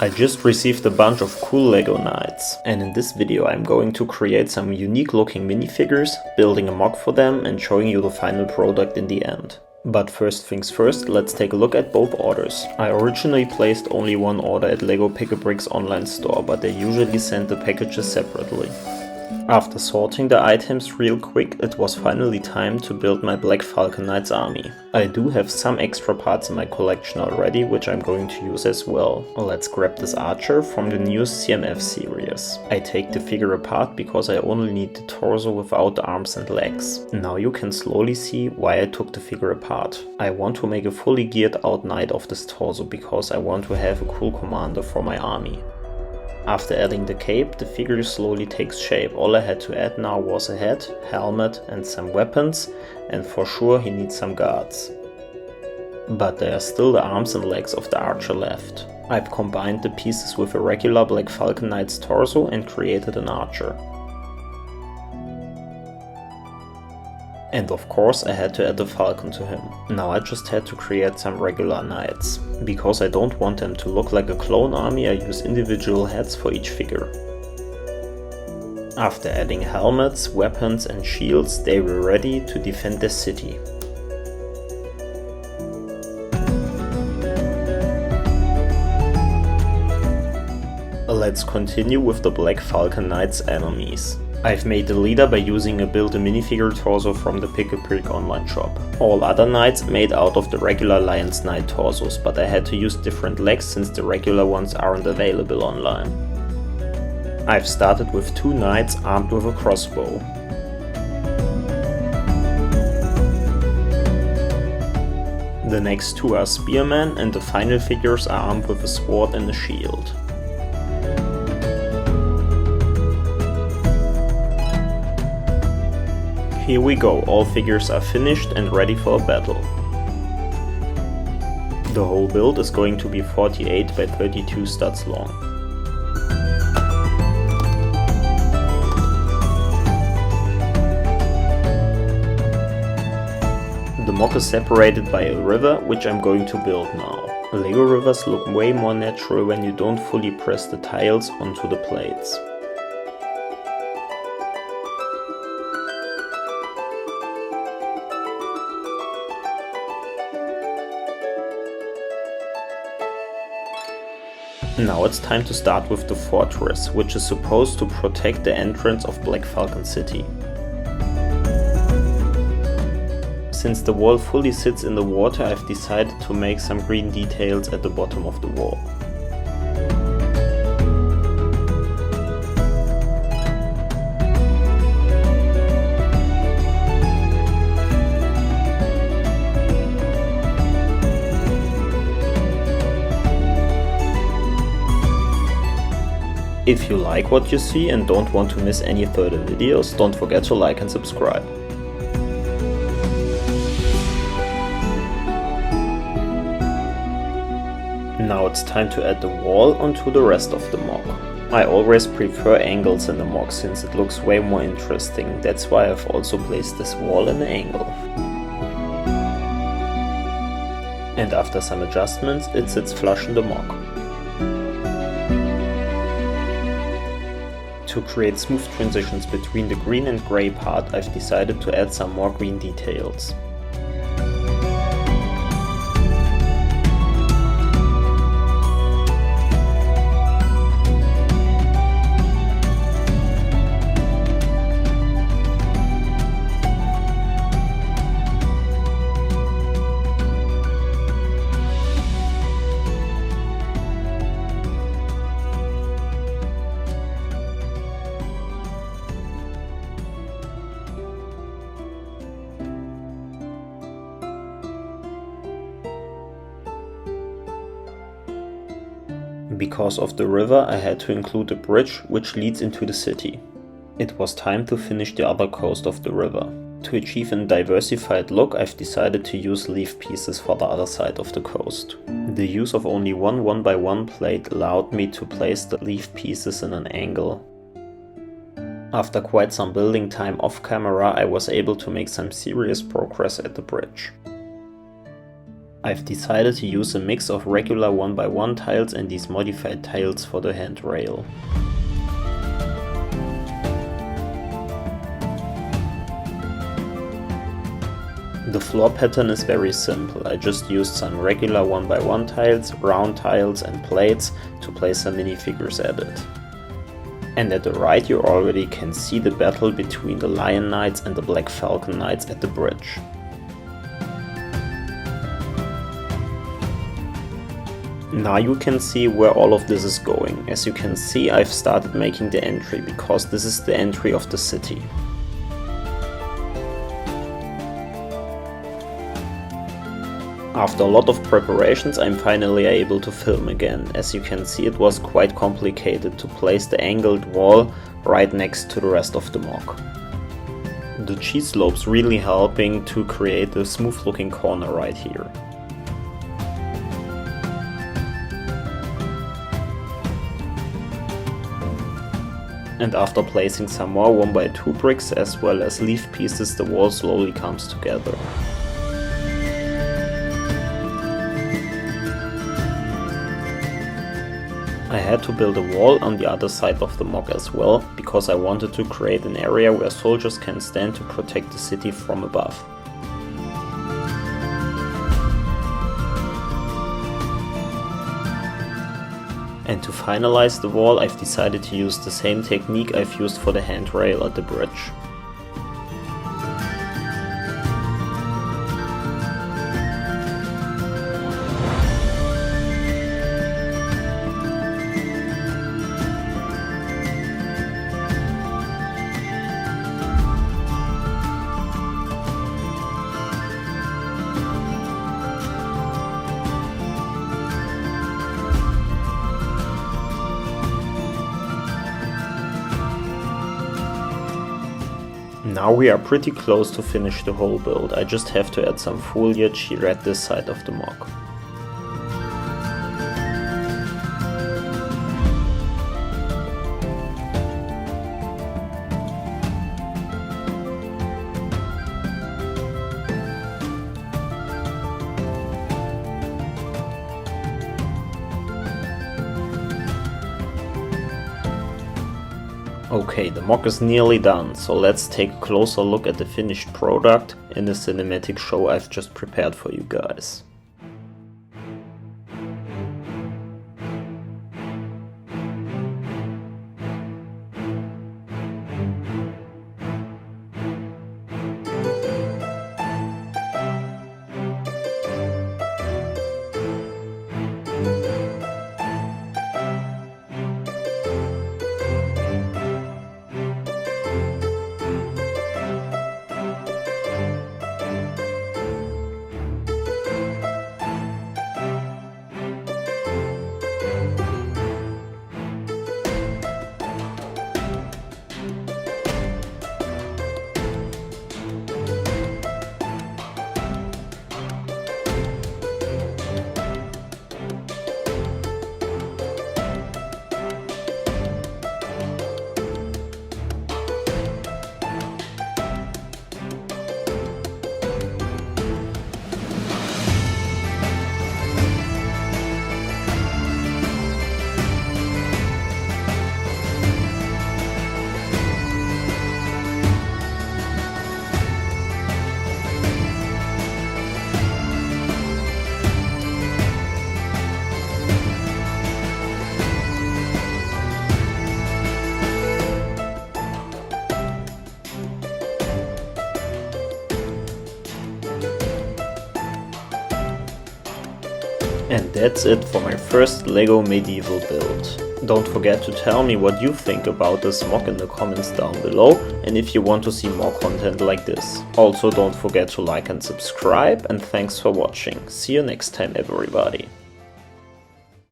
I just received a bunch of cool Lego knights, and in this video I'm going to create some unique looking minifigures, building a mock for them and showing you the final product in the end. But first things first, let's take a look at both orders. I originally placed only one order at LEGO Pick-a-Brick's online store, but they usually send the packages separately. After sorting the items real quick, it was finally time to build my Black Falcon Knights army. I do have some extra parts in my collection already, which I'm going to use as well. Let's grab this archer from the new CMF series. I take the figure apart because I only need the torso without the arms and legs. Now you can slowly see why I took the figure apart. I want to make a fully geared out knight of this torso because I want to have a cool commander for my army. After adding the cape, the figure slowly takes shape. All I had to add now was a head, helmet and some weapons, and for sure he needs some guards. But there are still the arms and legs of the archer left. I've combined the pieces with a regular Black Falcon Knight's torso and created an archer. And of course I had to add a falcon to him. Now I just had to create some regular knights. Because I don't want them to look like a clone army, I use individual heads for each figure. After adding helmets, weapons and shields, they were ready to defend the city. Let's continue with the Black Falcon Knight's enemies. I've made the leader by using a build a minifigure torso from the Pick-a-Brick online shop. All other knights made out of the regular Lion's Knight torsos, but I had to use different legs since the regular ones aren't available online. I've started with two knights armed with a crossbow. The next two are spearmen and the final figures are armed with a sword and a shield. Here we go, all figures are finished and ready for a battle. The whole build is going to be 48 by 32 studs long. The mock is separated by a river, which I'm going to build now. LEGO rivers look way more natural when you don't fully press the tiles onto the plates. Now it's time to start with the fortress, which is supposed to protect the entrance of Black Falcon City. Since the wall fully sits in the water, I've decided to make some green details at the bottom of the wall. If you like what you see and don't want to miss any further videos, don't forget to like and subscribe. Now it's time to add the wall onto the rest of the mock. I always prefer angles in the mock since it looks way more interesting, that's why I've also placed this wall in an angle. And after some adjustments, it sits flush in the mock. To create smooth transitions between the green and grey part, I've decided to add some more green details. Because of the river, I had to include a bridge which leads into the city. It was time to finish the other coast of the river. To achieve a diversified look, I've decided to use leaf pieces for the other side of the coast. The use of only one 1x1 plate allowed me to place the leaf pieces in an angle. After quite some building time off camera, I was able to make some serious progress at the bridge. I've decided to use a mix of regular 1x1 tiles and these modified tiles for the handrail. The floor pattern is very simple. I just used some regular 1x1 tiles, round tiles and plates to place some minifigures at it. And at the right you already can see the battle between the Lion Knights and the Black Falcon Knights at the bridge. Now you can see where all of this is going. As you can see, I've started making the entry because this is the entry of the city. After a lot of preparations, I'm finally able to film again. As you can see, it was quite complicated to place the angled wall right next to the rest of the MOC. The cheese slope's really helping to create a smooth looking corner right here. And after placing some more 1x2 bricks as well as leaf pieces, the wall slowly comes together. I had to build a wall on the other side of the MOC as well, because I wanted to create an area where soldiers can stand to protect the city from above. And to finalize the wall, I've decided to use the same technique I've used for the handrail at the bridge. Now we are pretty close to finish the whole build. I just have to add some foliage here at this side of the MOC. Okay, the MOC is nearly done, so let's take a closer look at the finished product in the cinematic show I've just prepared for you guys. And that's it for my first LEGO medieval build. Don't forget to tell me what you think about this MOC in the comments down below, and if you want to see more content like this. Also don't forget to like and subscribe, and thanks for watching. See you next time everybody.